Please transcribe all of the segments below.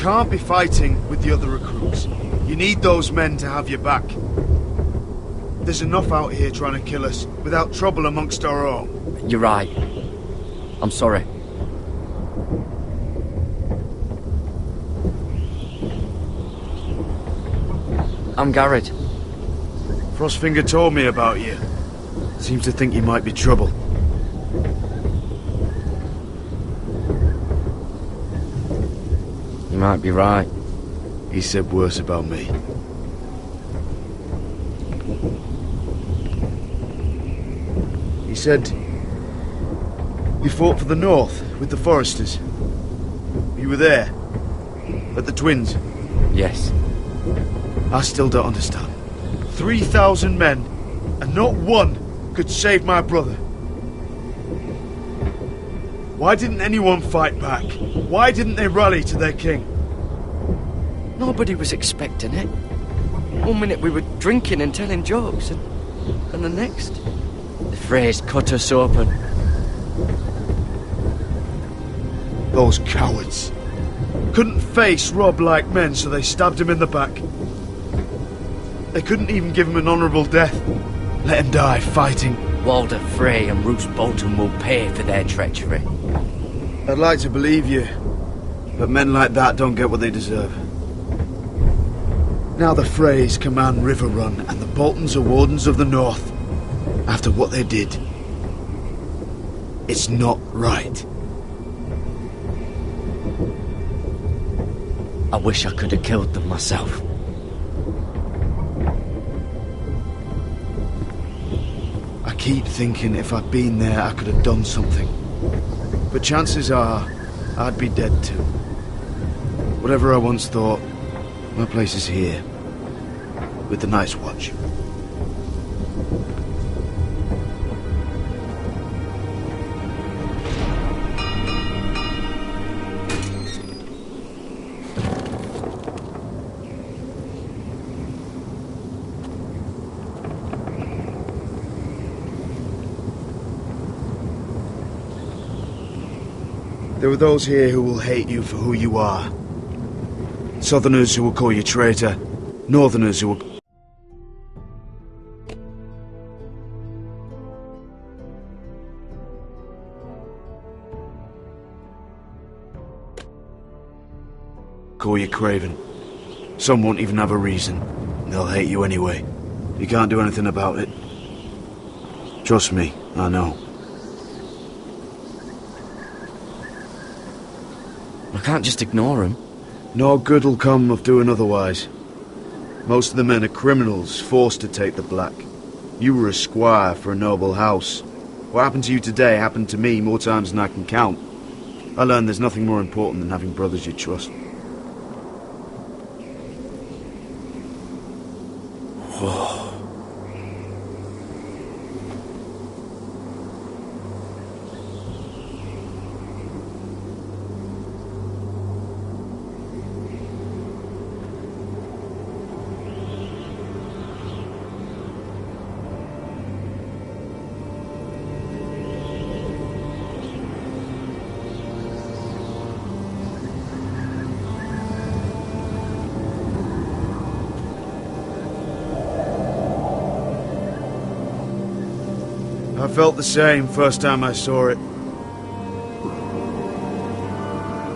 can't be fighting with the other recruits. You need those men to have your back. There's enough out here trying to kill us, without trouble amongst our own. You're right. I'm sorry. I'm Garrett. Frostfinger told me about you. Seems to think you might be trouble. You might be right. He said worse about me. He said you fought for the North with the Foresters. You were there, at the Twins. Yes. I still don't understand. 3,000 men, and not one could save my brother. Why didn't anyone fight back? Why didn't they rally to their king? Nobody was expecting it. One minute we were drinking and telling jokes, and the next, the Freys cut us open. Those cowards. Couldn't face Rob like men, so they stabbed him in the back. They couldn't even give him an honourable death. Let him die fighting. Walder Frey and Roose Bolton will pay for their treachery. I'd like to believe you, but men like that don't get what they deserve. Now the Freys command Riverrun, and the Boltons are Wardens of the North. After what they did, it's not right. I wish I could have killed them myself. I keep thinking if I'd been there, I could have done something. But chances are, I'd be dead too. Whatever I once thought, my place is here, with the Night's Watch. There are those here who will hate you for who you are. Southerners who will call you traitor. Northerners who will... call you craven. Some won't even have a reason. They'll hate you anyway. You can't do anything about it. Trust me, I know. I can't just ignore him. No good will come of doing otherwise. Most of the men are criminals, forced to take the black. You were a squire for a noble house. What happened to you today happened to me more times than I can count. I learned there's nothing more important than having brothers you trust. I felt the same first time I saw it.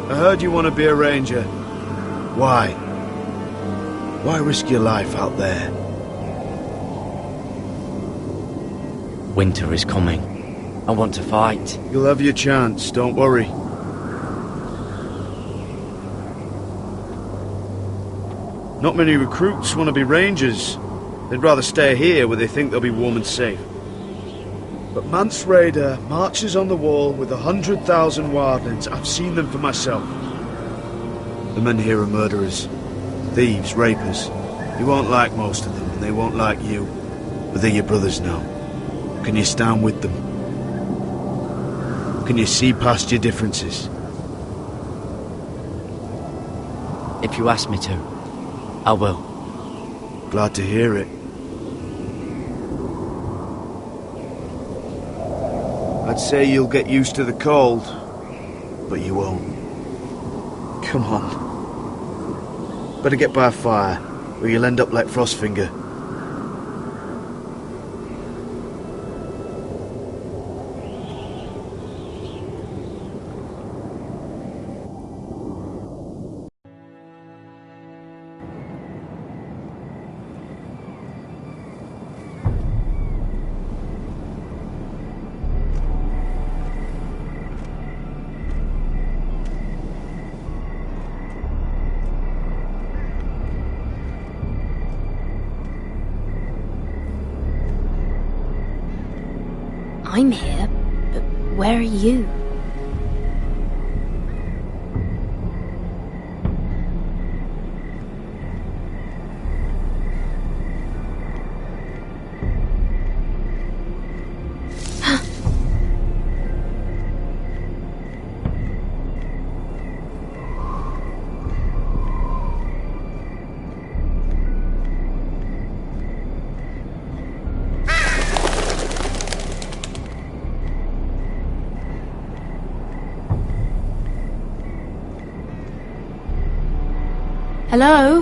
I heard you want to be a ranger. Why? Why risk your life out there? Winter is coming. I want to fight. You'll have your chance, don't worry. Not many recruits want to be rangers. They'd rather stay here where they think they'll be warm and safe. But Mance Rayder marches on the wall with 100,000 wildlings. I've seen them for myself. The men here are murderers, thieves, rapers. You won't like most of them, and they won't like you. But they're your brothers now. Can you stand with them? Can you see past your differences? If you ask me to, I will. Glad to hear it. I'd say you'll get used to the cold, but you won't. Come on. Better get by a fire, or you'll end up like Frostfinger. I'm here, but where are you? Hello?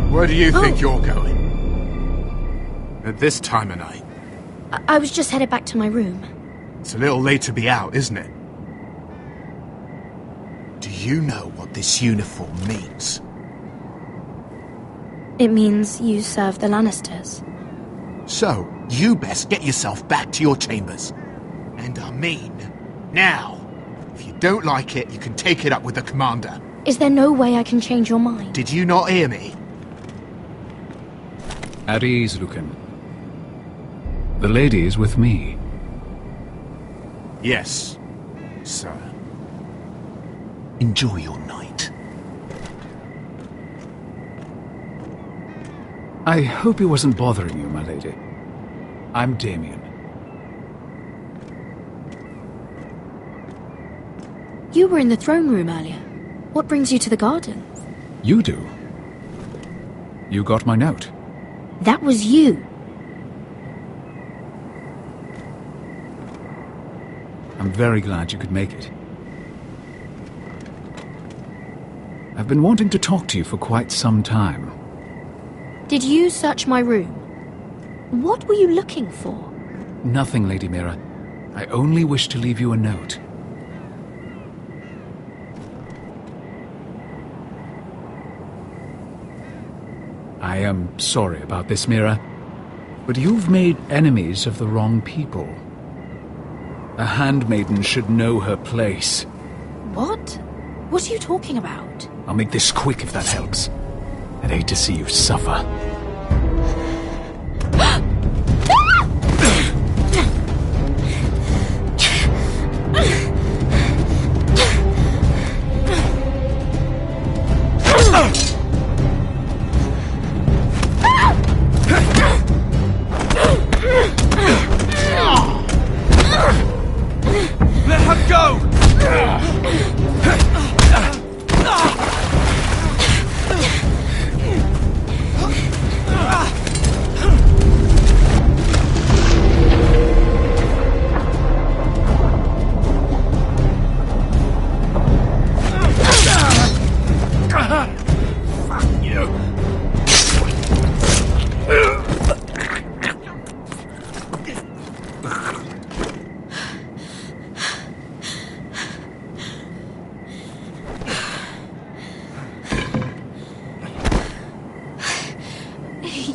Where do you think you're going? At this time of night? I was just headed back to my room. It's a little late to be out, isn't it? Do you know what this uniform means? It means you serve the Lannisters. So, you best get yourself back to your chambers. And I mean, now. If you don't like it, you can take it up with the commander. Is there no way I can change your mind? Did you not hear me? At ease, Lucan. The lady is with me. Yes, sir. Enjoy your night. I hope he wasn't bothering you, my lady. I'm Damien. You were in the throne room earlier. What brings you to the gardens? You do. You got my note. That was you. I'm very glad you could make it. I've been wanting to talk to you for quite some time. Did you search my room? What were you looking for? Nothing, Lady Mira. I only wish to leave you a note. I am sorry about this, Mira, but you've made enemies of the wrong people. A handmaiden should know her place. What? What are you talking about? I'll make this quick if that helps. I'd hate to see you suffer. Let her go!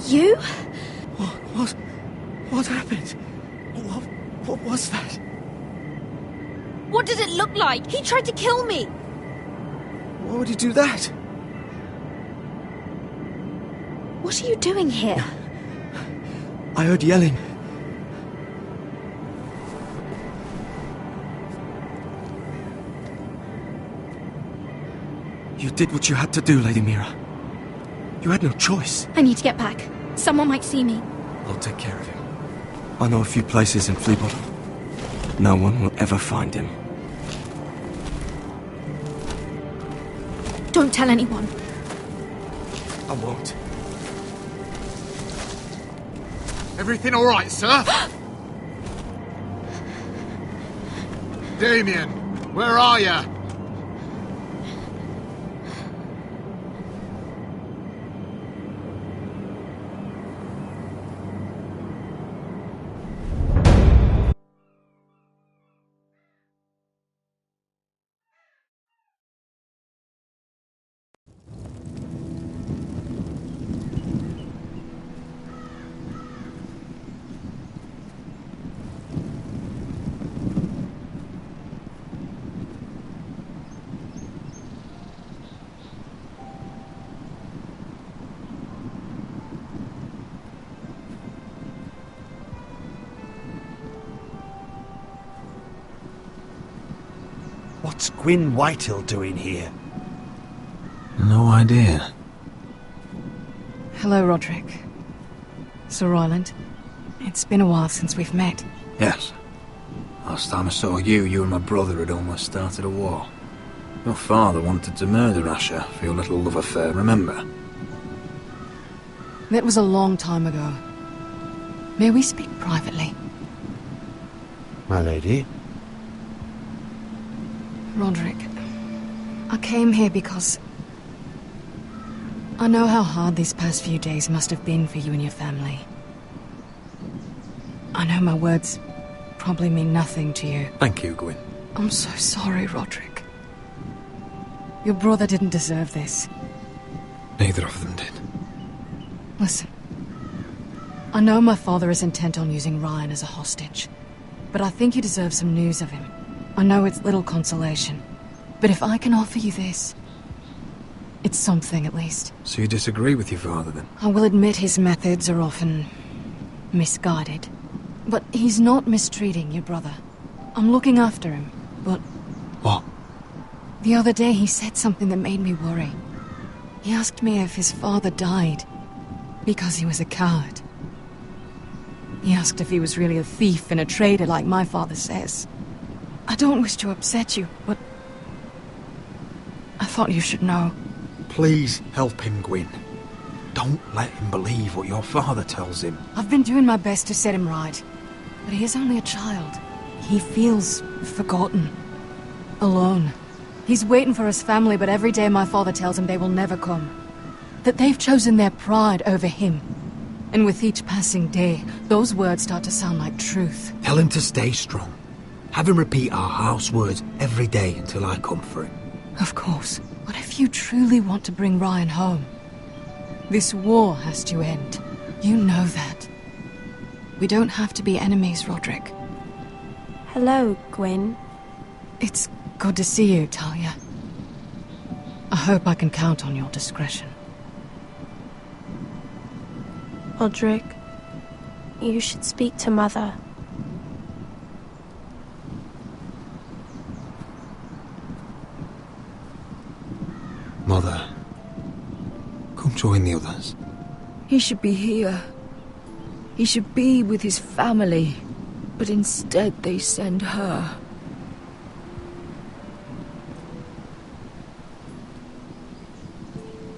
You? What happened? What was that? What did it look like? He tried to kill me! Why would he do that? What are you doing here? I heard yelling. You did what you had to do, Lady Mira. You had no choice. I need to get back. Someone might see me. I'll take care of him. I know a few places in Fleabottom. No one will ever find him. Don't tell anyone. I won't. Everything all right, sir? Damien, where are ya? What's Gwyn Whitehill doing here? No idea. Hello, Roderick. Sir Royland. It's been a while since we've met. Yes. Last time I saw you and my brother had almost started a war. Your father wanted to murder Asher for your little love affair, remember? That was a long time ago. May we speak privately? My lady? Roderick, I came here because I know how hard these past few days must have been for you and your family. I know my words probably mean nothing to you. Thank you, Gwyn. I'm so sorry, Roderick. Your brother didn't deserve this. Neither of them did. Listen, I know my father is intent on using Ryan as a hostage, but I think you deserve some news of him. I know it's little consolation, but if I can offer you this, it's something at least. So you disagree with your father, then? I will admit his methods are often misguided, but he's not mistreating your brother. I'm looking after him, but... What? The other day he said something that made me worry. He asked me if his father died because he was a coward. He asked if he was really a thief and a traitor like my father says. I don't wish to upset you, but I thought you should know. Please help him, Gwyn. Don't let him believe what your father tells him. I've been doing my best to set him right, but he is only a child. He feels forgotten, alone. He's waiting for his family, but every day my father tells him they will never come. That they've chosen their pride over him. And with each passing day, those words start to sound like truth. Tell him to stay strong. Have him repeat our house words every day until I come for him. Of course. But if you truly want to bring Ryan home, this war has to end. You know that. We don't have to be enemies, Roderick. Hello, Gwyn. It's good to see you, Talia. I hope I can count on your discretion. Roderick, you should speak to Mother. Mother, come join the others. He should be here. He should be with his family. But instead they send her.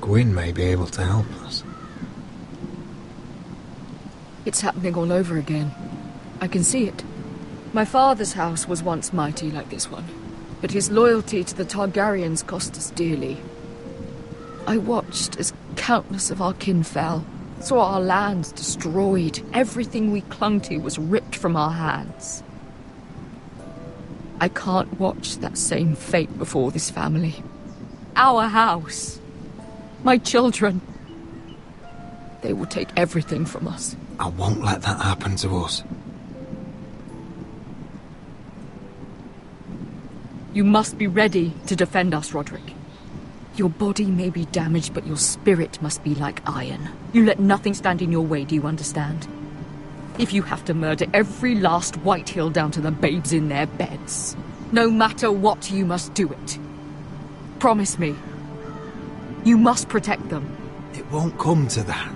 Gwyn may be able to help us. It's happening all over again. I can see it. My father's house was once mighty like this one, but his loyalty to the Targaryens cost us dearly. I watched as countless of our kin fell, saw our lands destroyed, everything we clung to was ripped from our hands. I can't watch that same fate before this family. Our house. My children. They will take everything from us. I won't let that happen to us. You must be ready to defend us, Roderick. Your body may be damaged, but your spirit must be like iron. You let nothing stand in your way, do you understand? If you have to murder every last Whitehill down to the babes in their beds, no matter what, you must do it. Promise me. You must protect them. It won't come to that.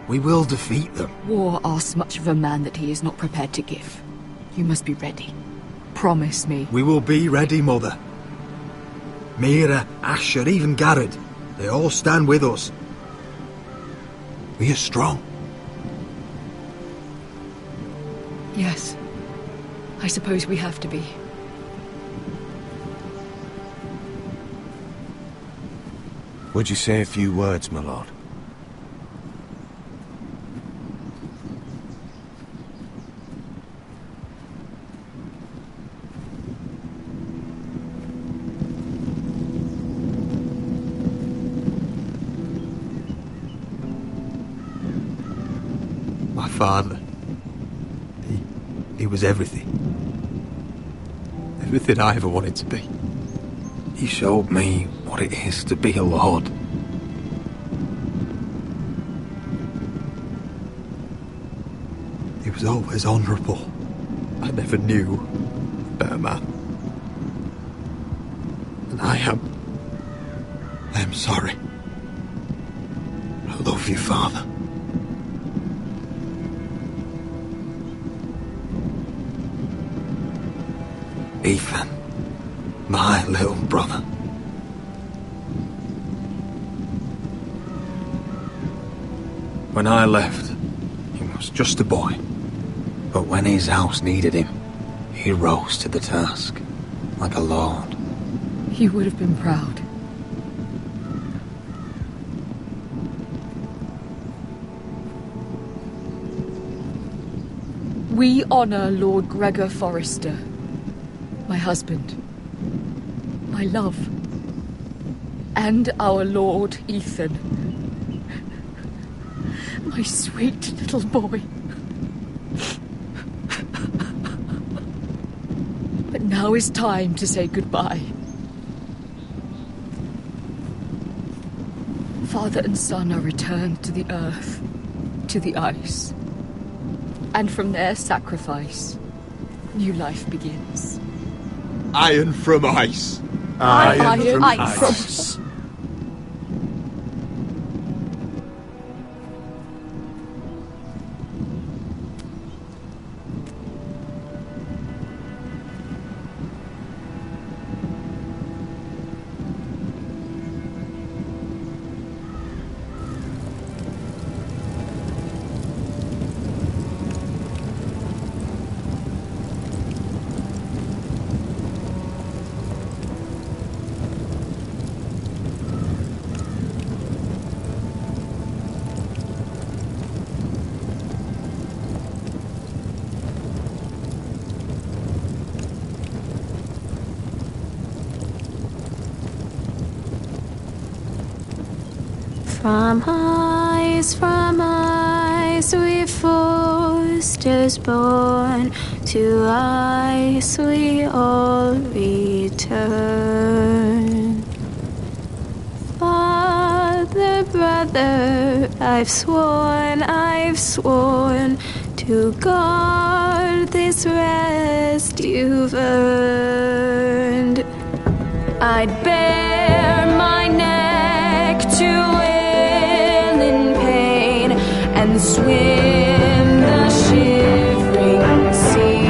We will defeat them. War asks much of a man that he is not prepared to give. You must be ready. Promise me. We will be ready, Mother. Mira, Asher, even Garrett, they all stand with us. We are strong. Yes. I suppose we have to be. Would you say a few words, my lord? My father. He was everything. Everything I ever wanted to be. He showed me what it is to be a lord. He was always honourable. I never knew a better man. And I am sorry. I love you, Father. Ethan, my little brother. When I left, he was just a boy. But when his house needed him, he rose to the task, like a lord. He would have been proud. We honor Lord Gregor Forrester, my husband, my love, and our Lord Ethan, my sweet little boy. But now is time to say goodbye. Father and son are returned to the earth, to the ice. And from their sacrifice, new life begins. Iron from ice. Iron from ice. ice. From ice we foresters born, to ice we all return. Father, brother, I've sworn to guard this rest you've earned. I'd bare my neck to and swim the shivering sea.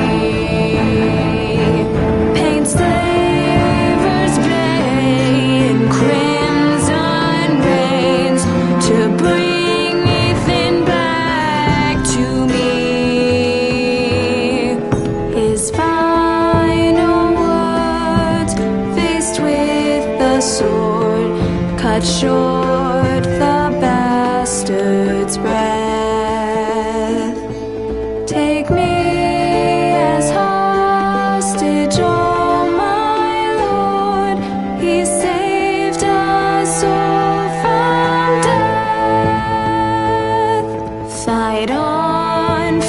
Paint slavers gray in crimson rains to bring Ethan back to me. His final words, faced with the sword, cut short the bastard's breath. Take me as hostage, oh my Lord. He saved us all from death. Fight on,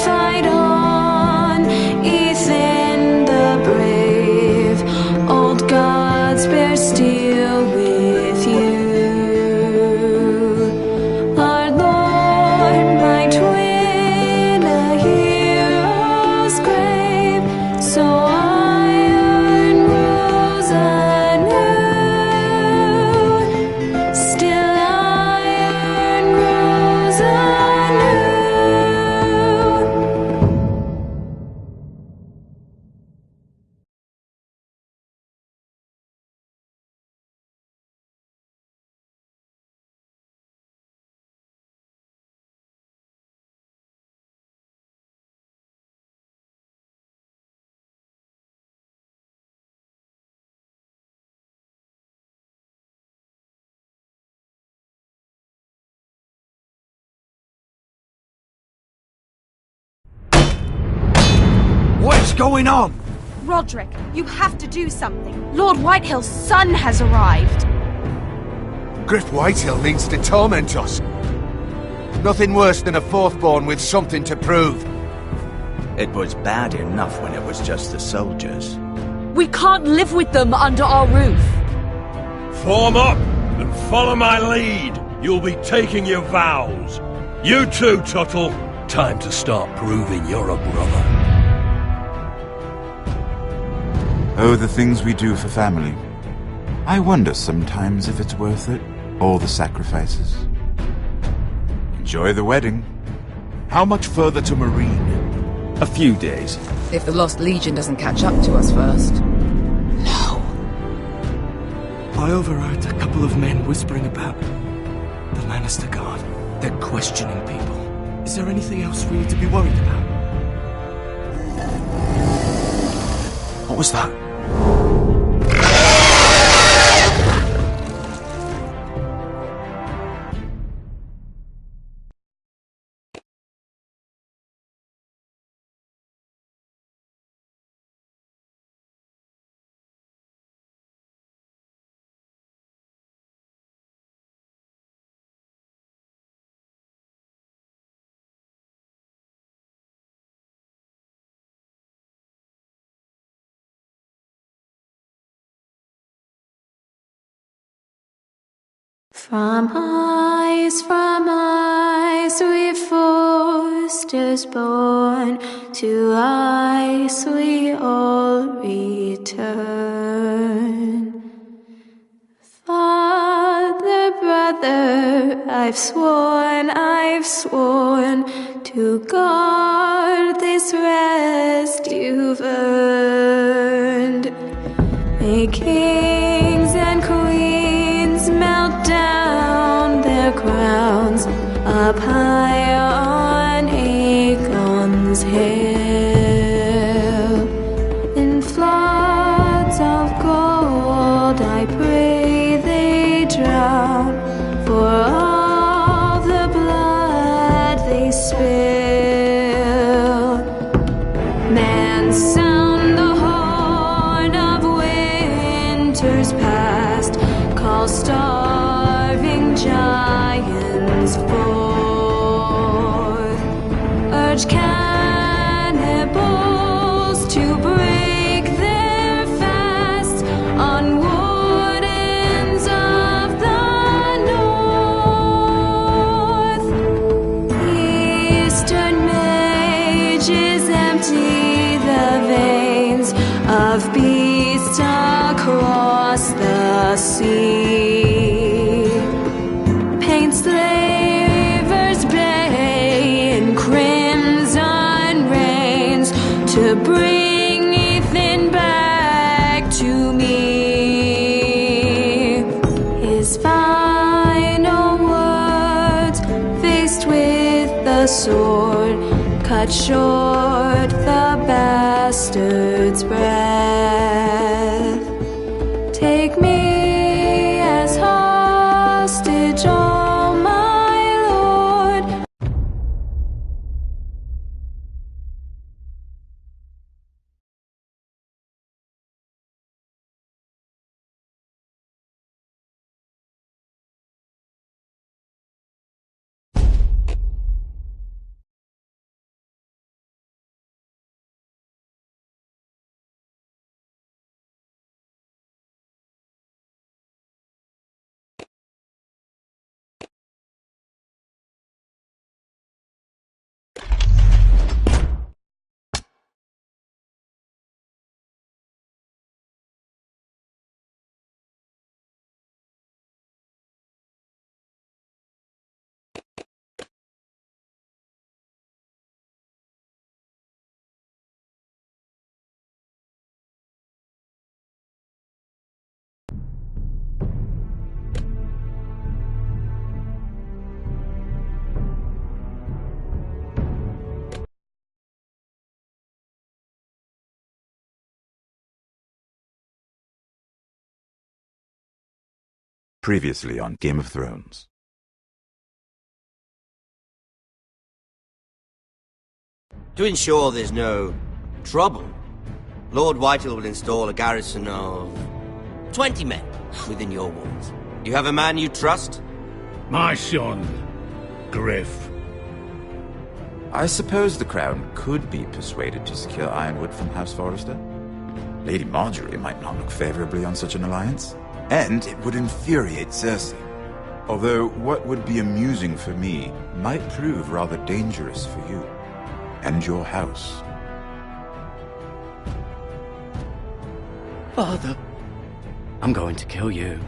Ethan the brave. Old gods bear steel with you. going on? Roderick, you have to do something. Lord Whitehill's son has arrived. Griff Whitehill means to torment us. Nothing worse than a fourth-born with something to prove. It was bad enough when it was just the soldiers. We can't live with them under our roof. Form up and follow my lead. You'll be taking your vows. You too, Tuttle. Time to start proving you're a brother. Oh, the things we do for family. I wonder sometimes if it's worth it. All the sacrifices. Enjoy the wedding. How much further to Marine? A few days. If the Lost Legion doesn't catch up to us first. No. I overheard a couple of men whispering about the Lannister Guard. They're questioning people. Is there anything else we need to be worried about? What was that? From ice we foresters born, to ice we all return. Father, brother, I've sworn to guard this rest you've earned. May kings and queens melt down their crowns up high on Aegon's hill. In floods of gold I pray they drown, for all the blood they spill. Man, sound the horn of winter's past, call starving giants forth, urge cannibals to break their fast on wardens of the north. Eastern mages empty the veins of beasts across the sea. Paint slavers bay in crimson rains to bring Ethan back to me. His final words, faced with the sword, cut short the bastard's breath. Take me as hostage, oh my lord. Previously on Game of Thrones. To ensure there's no trouble, Lord Whitehill will install a garrison of 20 men within your walls. You have a man you trust? My son, Griff. I suppose the Crown could be persuaded to secure Ironwood from House Forrester. Lady Marjorie might not look favorably on such an alliance, and it would infuriate Cersei. Although what would be amusing for me might prove rather dangerous for you and your house. Father, I'm going to kill you.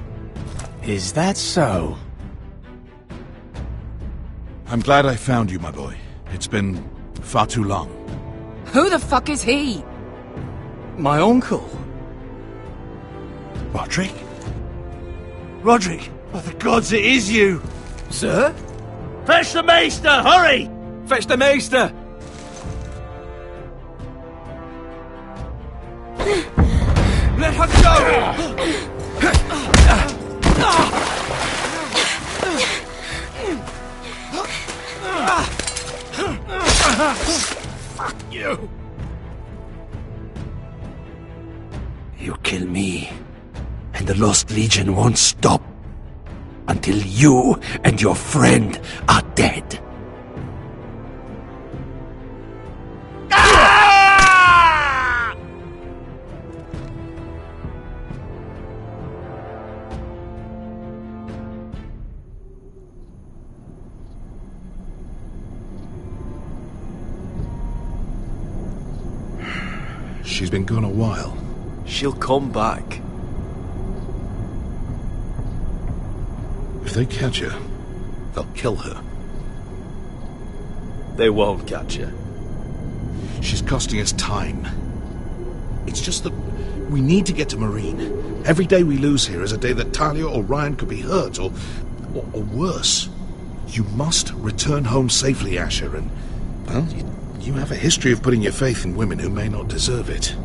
Is that so? I'm glad I found you, my boy. It's been far too long. Who the fuck is he? My uncle. Roderick? Roderick, by the gods, it is you! Sir? Fetch the maester, hurry! Fetch the maester! Let her go! Fuck you! You kill me, and the Lost Legion won't stop until you and your friend are dead. She's been gone a while. She'll come back. If they catch her, they'll kill her. They won't catch her. She's costing us time. It's just that we need to get to Marine. Every day we lose here is a day that Talia or Ryan could be hurt, or worse. You must return home safely, Asher, and, well, you have a history of putting your faith in women who may not deserve it.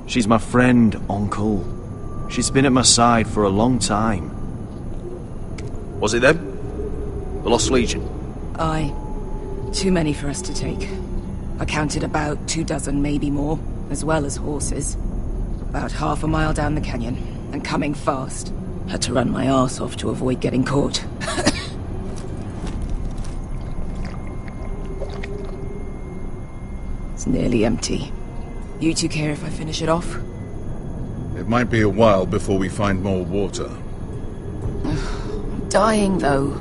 She's my friend, Uncle. She's been at my side for a long time. Was it them? The Lost Legion? Aye. Too many for us to take. I counted about 24, maybe more, as well as horses. About half a mile down the canyon, and coming fast. Had to run my arse off to avoid getting caught. It's nearly empty. You two care if I finish it off? It might be a while before we find more water. I'm dying, though.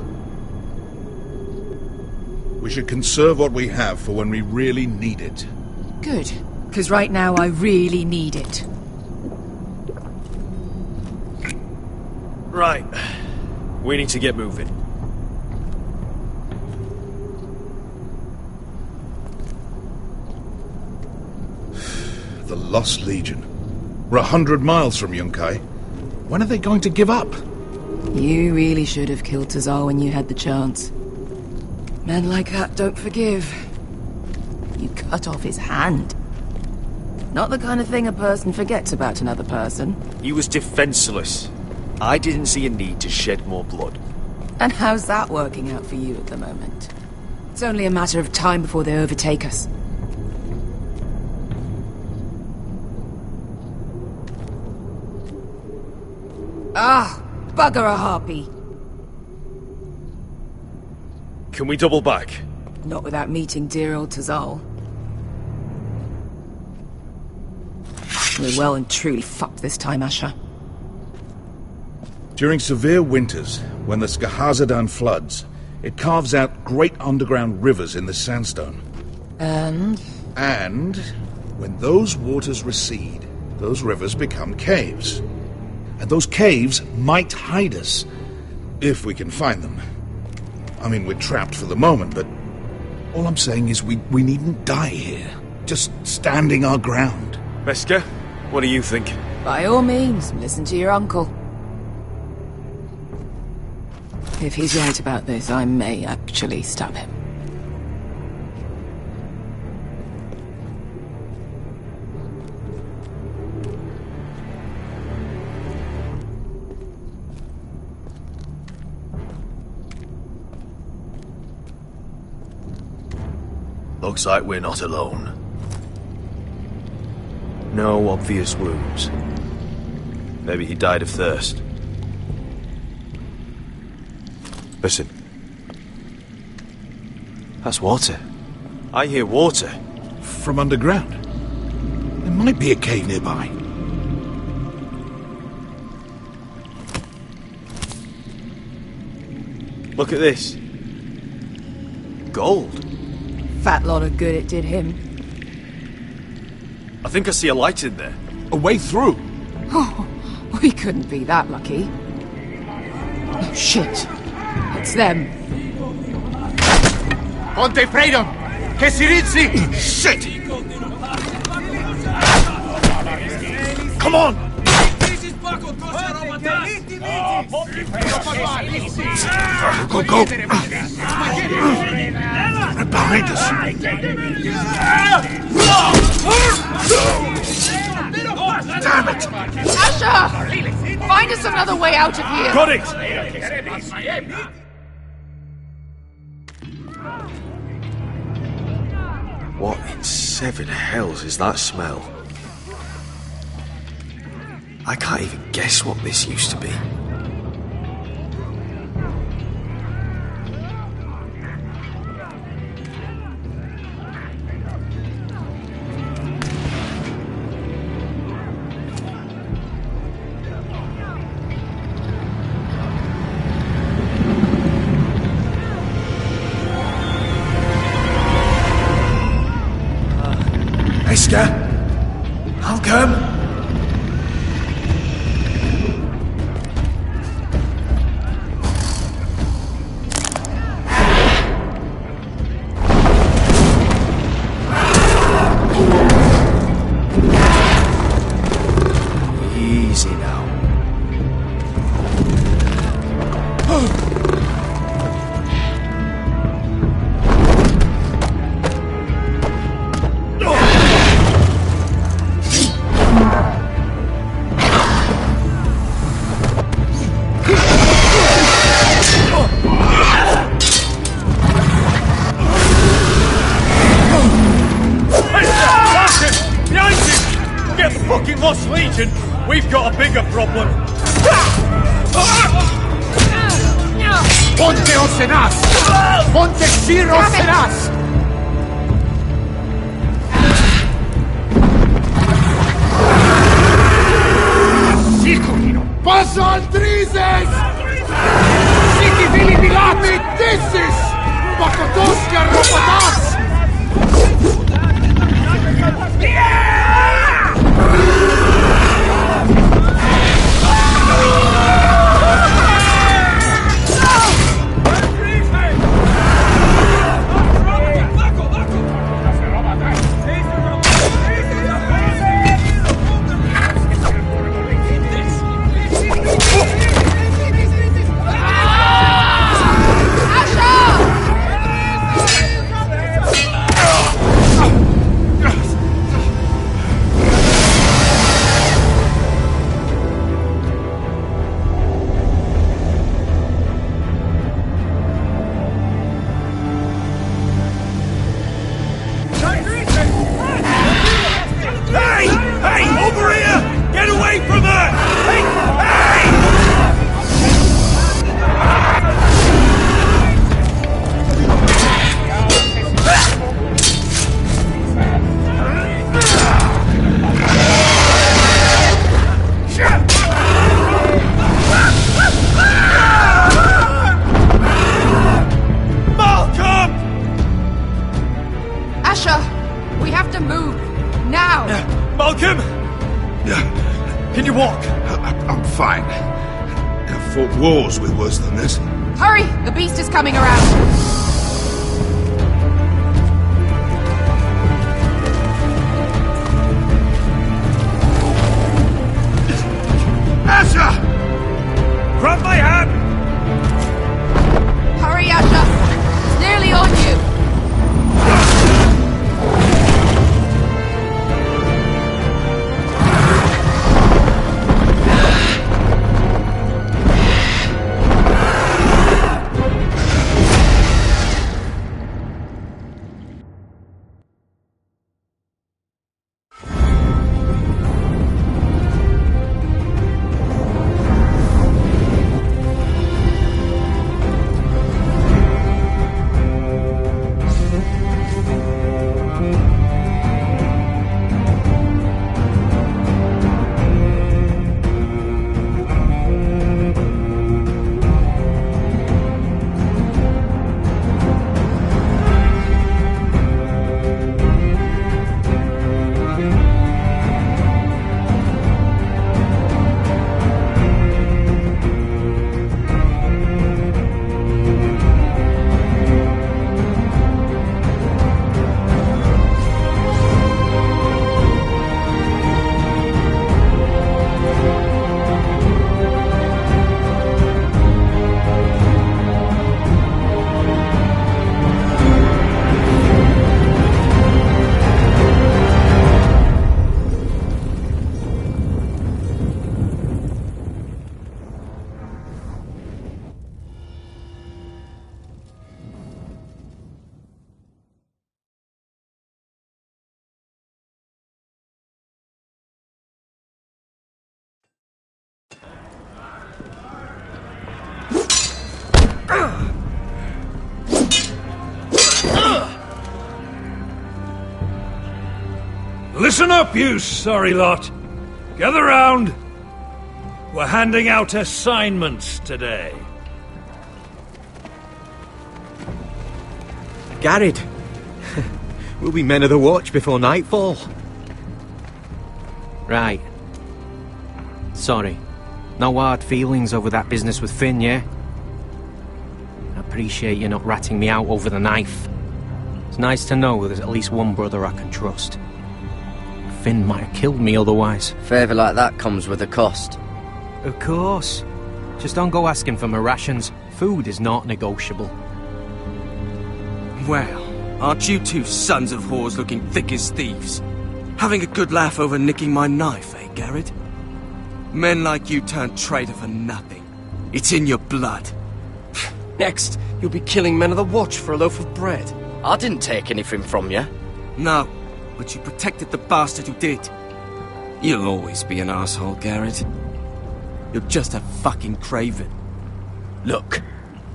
We should conserve what we have for when we really need it. Good. Because right now I really need it. Right. We need to get moving. The Lost Legion. We're 100 miles from Yunkai. When are they going to give up? You really should have killed Tazar when you had the chance. Men like that don't forgive. You cut off his hand. Not the kind of thing a person forgets about another person. He was defenseless. I didn't see a need to shed more blood. And how's that working out for you at the moment? It's only a matter of time before they overtake us. Ah, bugger a harpy. Can we double back? Not without meeting dear old Tazal. We're well and truly fucked this time, Asher. During severe winters, when the Skahazadan floods, it carves out great underground rivers in the sandstone. And when those waters recede, those rivers become caves. And those caves might hide us, if we can find them. I mean, we're trapped for the moment, but all I'm saying is we needn't die here. Just standing our ground. Veska, what do you think? By all means, listen to your uncle. If he's right about this, I may actually stab him. Looks like we're not alone. No obvious wounds. Maybe he died of thirst. Listen. That's water. I hear water. From underground. There might be a cave nearby. Look at this. Gold. Fat lot of good it did him. I think I see a light in there. A way through. Oh, we couldn't be that lucky. Oh, shit. It's them. Ponte freedom! Che si rizzi! Shit! Come on! Go, go! Right behind us! Damn it! Asher! Find us another way out of here! Got it! What in seven hells is that smell? I can't even guess what this used to be. Esker? Malcolm? Easy now. Lost Legion, we've got a bigger problem. Ponte Osenas! Ponte Xir Osenas! Sikulino! Paso Aldrizes! Siki Vili Vilati Dissis! Bakotoska Ropatas! Wars with worse than this. Hurry! The beast is coming around! Asher! Grab my hand! Hurry, Asher! It's nearly on you! Listen up, you sorry lot. Gather round. We're handing out assignments today. Garrett. We'll be men of the watch before nightfall. Right. Sorry. No hard feelings over that business with Finn, yeah? I appreciate you not ratting me out over the knife. It's nice to know there's at least one brother I can trust. Finn might have killed me otherwise. Favour like that comes with a cost. Of course. Just don't go asking for my rations. Food is not negotiable. Well, aren't you two sons of whores looking thick as thieves? Having a good laugh over nicking my knife, eh, Garrett? Men like you turn traitor for nothing. It's in your blood. Next, you'll be killing men of the watch for a loaf of bread. I didn't take anything from you. No, but you protected the bastard who did. You'll always be an asshole, Garrett. You're just a fucking craven. Look,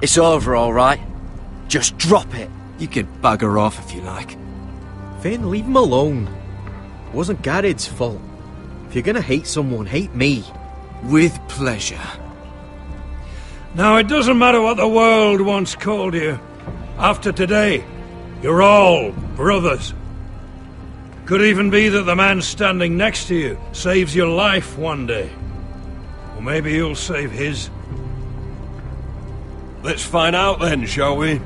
it's over, all right? Just drop it. You can bugger off if you like. Finn, leave him alone. It wasn't Garrett's fault. If you're gonna hate someone, hate me. With pleasure. Now, it doesn't matter what the world once called you. After today, you're all brothers. Could even be that the man standing next to you saves your life one day. Or maybe you'll save his. Let's find out then, shall we?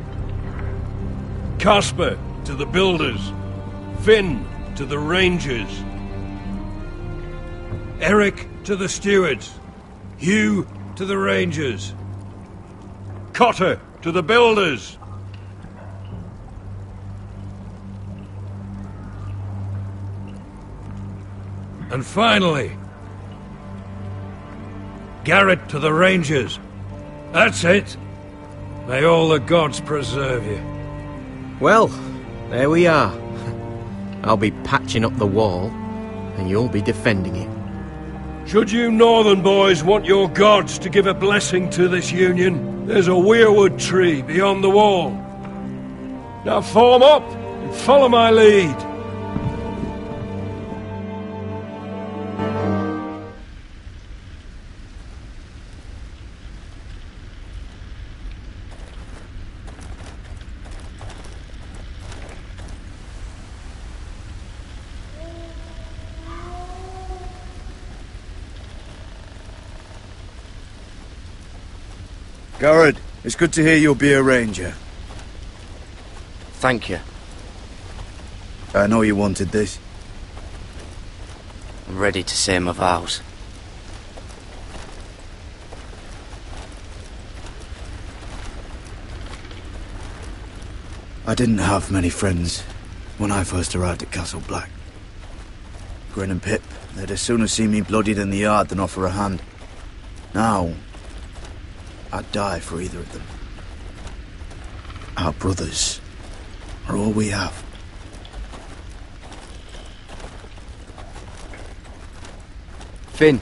Casper to the builders. Finn to the rangers. Eric to the stewards. Hugh to the rangers. Cotter to the builders. And finally, Garrett to the rangers. That's it. May all the gods preserve you. Well, there we are. I'll be patching up the wall, and you'll be defending it. Should you northern boys want your gods to give a blessing to this union, there's a weirwood tree beyond the wall. Now form up and follow my lead. Garrett, it's good to hear you'll be a ranger. Thank you. I know you wanted this. I'm ready to say my vows. I didn't have many friends when I first arrived at Castle Black. Grin and Pip, they'd as soon have seen me bloodied in the yard than offer a hand. Now, I'd die for either of them. Our brothers are all we have. Finn.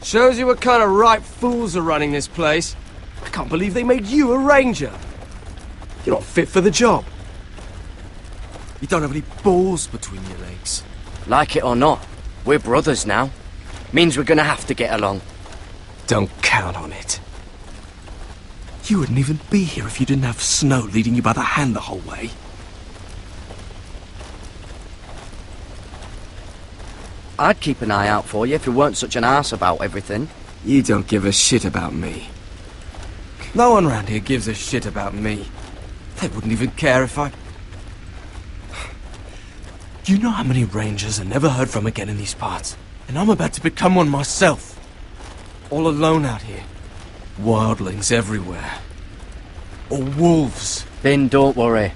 Shows you what kind of ripe fools are running this place. I can't believe they made you a ranger. You're not fit for the job. You don't have any balls between your legs. Like it or not, we're brothers now. Means we're gonna have to get along. Don't count on it. You wouldn't even be here if you didn't have Snow leading you by the hand the whole way. I'd keep an eye out for you if you weren't such an arse about everything. You don't give a shit about me. No one around here gives a shit about me. They wouldn't even care if I... Do you know how many rangers are never heard from again in these parts? And I'm about to become one myself. All alone out here. Wildlings everywhere. Or wolves. Finn, don't worry.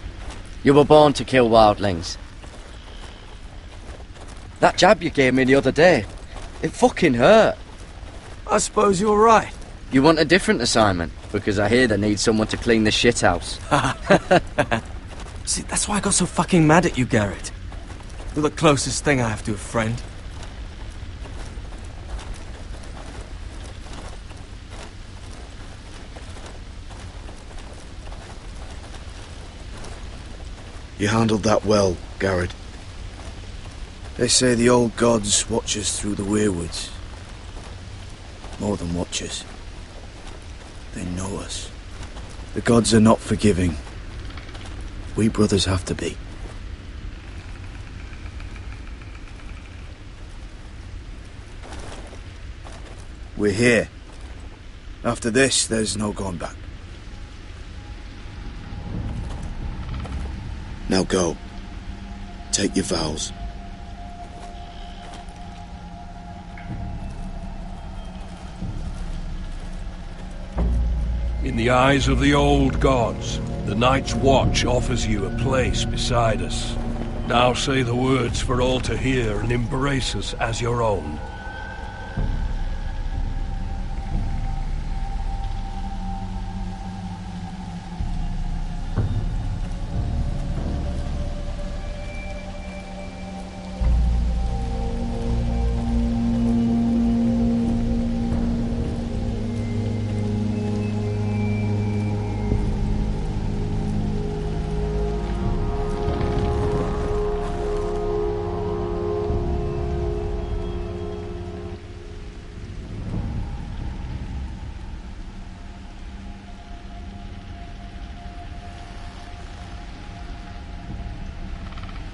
You were born to kill wildlings. That jab you gave me the other day, it fucking hurt. I suppose you're right. You want a different assignment? Because I hear they need someone to clean the shithouse. See, that's why I got so fucking mad at you, Garrett. You're the closest thing I have to a friend. You handled that well, Garrett. They say the old gods watch us through the weirwoods. More than watch us. They know us. The gods are not forgiving. We brothers have to be. We're here. After this, there's no going back. Now go. Take your vows. In the eyes of the old gods, the Night's Watch offers you a place beside us. Now say the words for all to hear and embrace us as your own.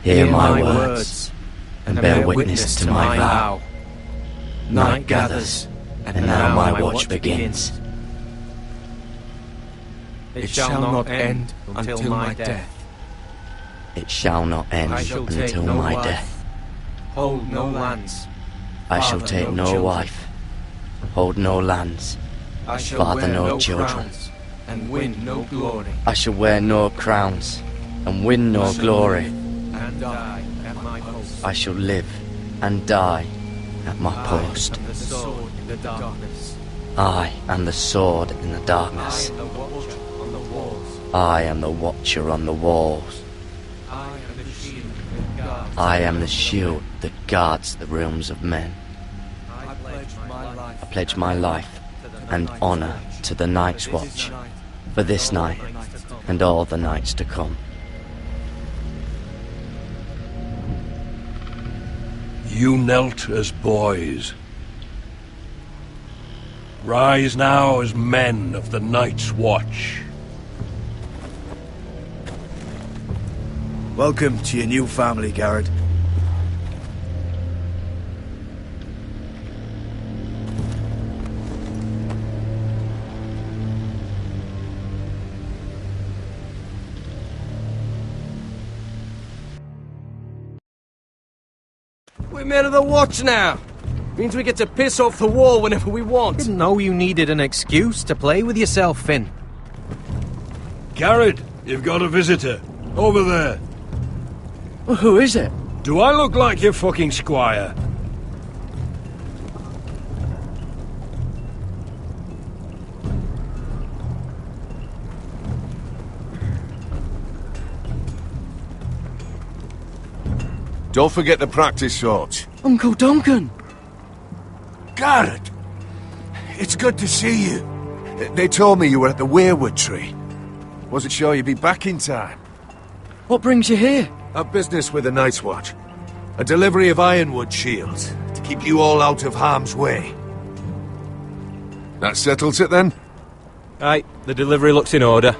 Hear my words, and bear witness to my vow. Night gathers, and now my watch begins. It shall not end until my death. It shall not end until my death. Hold no lands. I shall take no wife, hold no lands, father no children, and win no glory. I shall wear no crowns, and win no glory. And die at my post. I shall live and die at my post. I am the sword in the darkness. I am the sword in the darkness. I am the watcher on the walls. I am the watcher on the walls. I am the shield that guards the realms of men. I pledge my life and honor to the Night's Watch for this night and all the nights to come. You knelt as boys. Rise now as men of the Night's Watch. Welcome to your new family, Garrett. We're men of the watch now. Means we get to piss off the wall whenever we want. Didn't know you needed an excuse to play with yourself, Finn. Garrett, you've got a visitor. Over there. Well, who is it? Do I look like your fucking squire? Don't forget the practice swords. Uncle Duncan! Garrett! It's good to see you. They told me you were at the weirwood tree. Wasn't sure you'd be back in time. What brings you here? A business with the Night's Watch. A delivery of ironwood shields to keep you all out of harm's way. That settles it then? Aye, the delivery looks in order.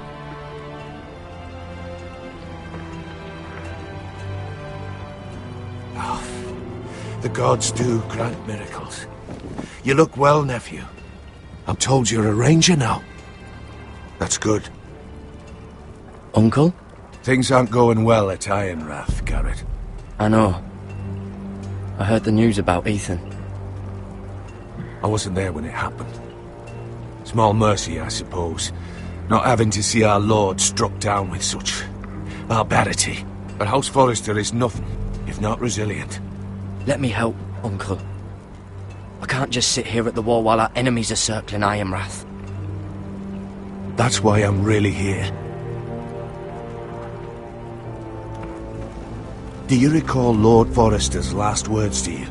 The gods do grant miracles. You look well, nephew. I'm told you're a ranger now. That's good. Uncle? Things aren't going well at Ironrath, Garrett. I know. I heard the news about Ethan. I wasn't there when it happened. Small mercy, I suppose, not having to see our lord struck down with such barbarity. But House Forrester is nothing if not resilient. Let me help, Uncle. I can't just sit here at the wall while our enemies are circling Ironrath. That's why I'm really here. Do you recall Lord Forrester's last words to you?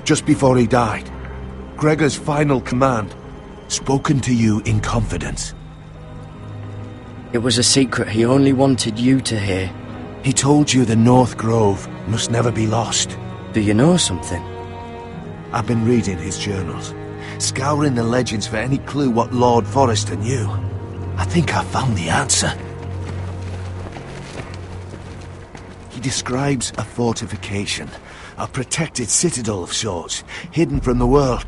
Just before he died, Gregor's final command, spoken to you in confidence. It was a secret he only wanted you to hear. He told you the North Grove must never be lost. Do you know something? I've been reading his journals, scouring the legends for any clue what Lord Forrester knew. I think I found the answer. He describes a fortification, a protected citadel of sorts, hidden from the world.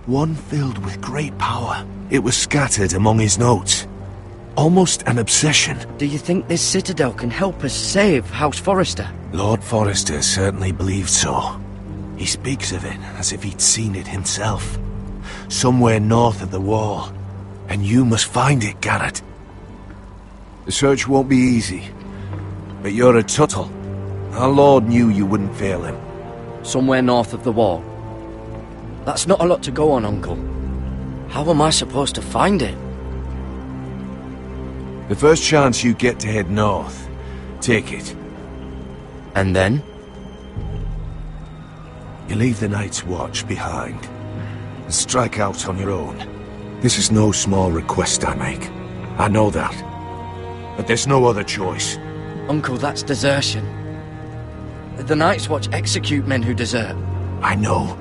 One filled with great power. It was scattered among his notes. Almost an obsession. Do you think this citadel can help us save House Forrester? Lord Forrester certainly believed so. He speaks of it as if he'd seen it himself. Somewhere north of the wall. And you must find it, Garrett. The search won't be easy. But you're a Tuttle. Our Lord knew you wouldn't fail him. Somewhere north of the wall. That's not a lot to go on, Uncle. How am I supposed to find it? The first chance you get to head north, take it. And then? You leave the Night's Watch behind, and strike out on your own. This is no small request I make. I know that. But there's no other choice. Uncle, that's desertion. The Night's Watch execute men who desert. I know.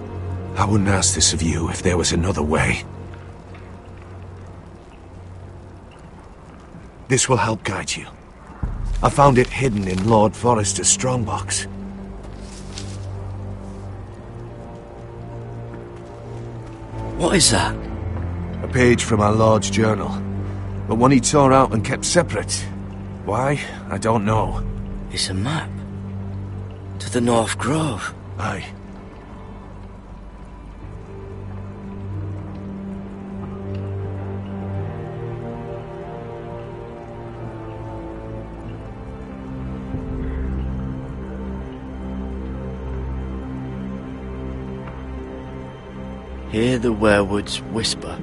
I wouldn't ask this of you if there was another way. This will help guide you. I found it hidden in Lord Forrester's strongbox. What is that? A page from our Lord's journal. But one he tore out and kept separate. Why? I don't know. It's a map. To the North Grove. Aye. Hear the werewoods whisper.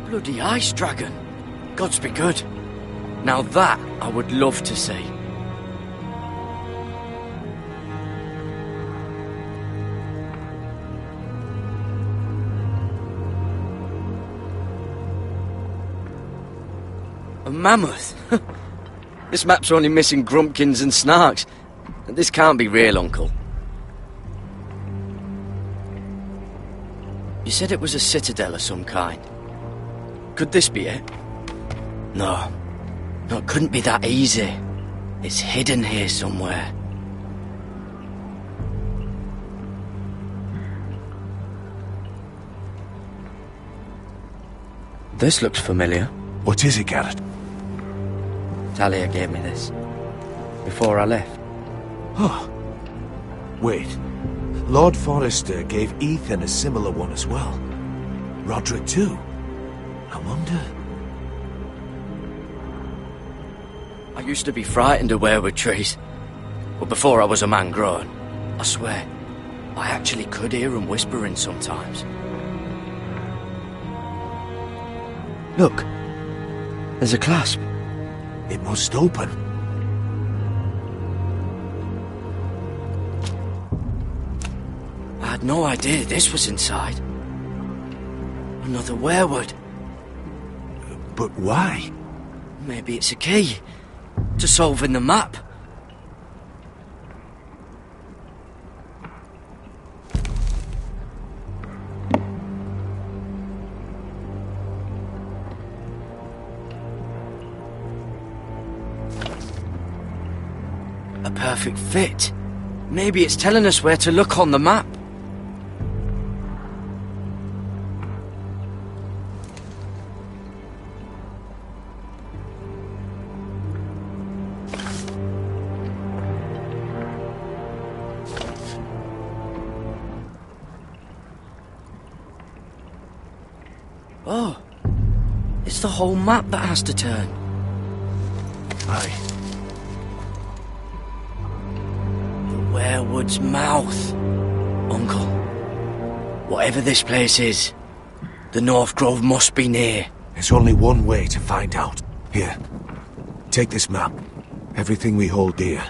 Bloody ice dragon! Gods be good. Now that I would love to see. A mammoth? This map's only missing grumpkins and snarks. This can't be real, Uncle. You said it was a citadel of some kind. Could this be it? No. No, it couldn't be that easy. It's hidden here somewhere. This looks familiar. What is it, Garrett? Talia gave me this. Before I left. Oh. Wait. Lord Forrester gave Ethan a similar one as well. Roderick too. I wonder... I used to be frightened of weirwood trees. But before I was a man grown, I swear, I actually could hear them whispering sometimes. Look. There's a clasp. It must open. I had no idea this was inside. Another weirwood. But why? Maybe it's a key to solving the map. A perfect fit. Maybe it's telling us where to look on the map. Oh, it's the whole map that has to turn. Aye. The weirwood's mouth. Uncle, whatever this place is, the North Grove must be near. There's only one way to find out. Here, take this map. Everything we hold dear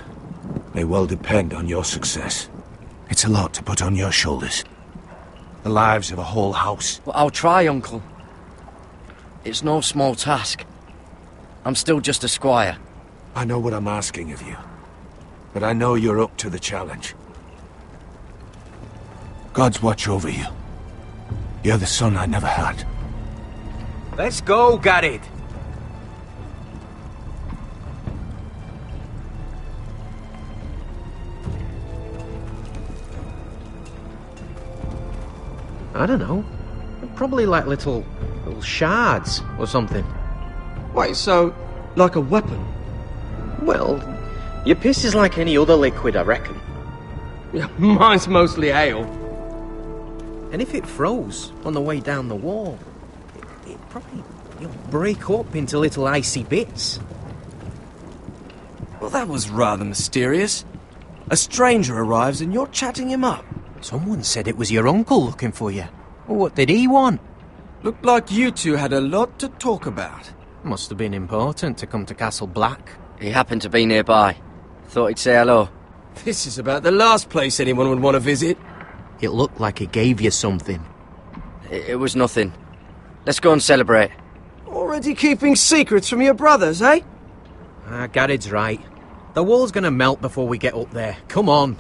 may well depend on your success. It's a lot to put on your shoulders. The lives of a whole house. Well, I'll try, Uncle. It's no small task. I'm still just a squire. I know what I'm asking of you, but I know you're up to the challenge. God's watch over you. You're the son I never had. Let's go, Garrett. I don't know. Probably like little shards or something. Wait, so, like a weapon? Well, your piss is like any other liquid, I reckon. Yeah, mine's mostly ale. And if it froze on the way down the wall, it'd probably break up into little icy bits. Well, that was rather mysterious. A stranger arrives and you're chatting him up. Someone said it was your uncle looking for you. Well, what did he want? Looked like you two had a lot to talk about. Must have been important to come to Castle Black. He happened to be nearby. Thought he'd say hello. This is about the last place anyone would want to visit. It looked like he gave you something. It was nothing. Let's go and celebrate. Already keeping secrets from your brothers, eh? Garrett's right. The wall's gonna melt before we get up there. Come on.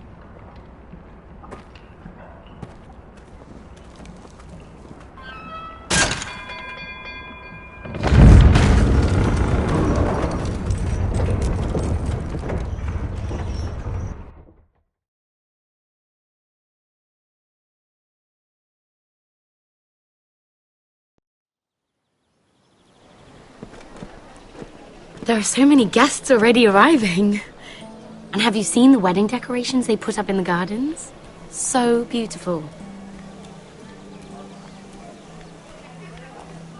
There are so many guests already arriving. And have you seen the wedding decorations they put up in the gardens? So beautiful.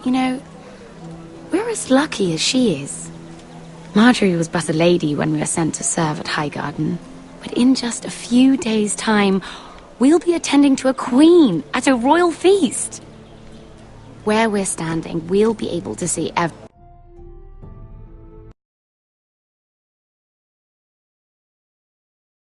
You know, we're as lucky as she is. Marjorie was but a lady when we were sent to serve at Highgarden. But in just a few days' time, we'll be attending to a queen at a royal feast. Where we're standing, we'll be able to see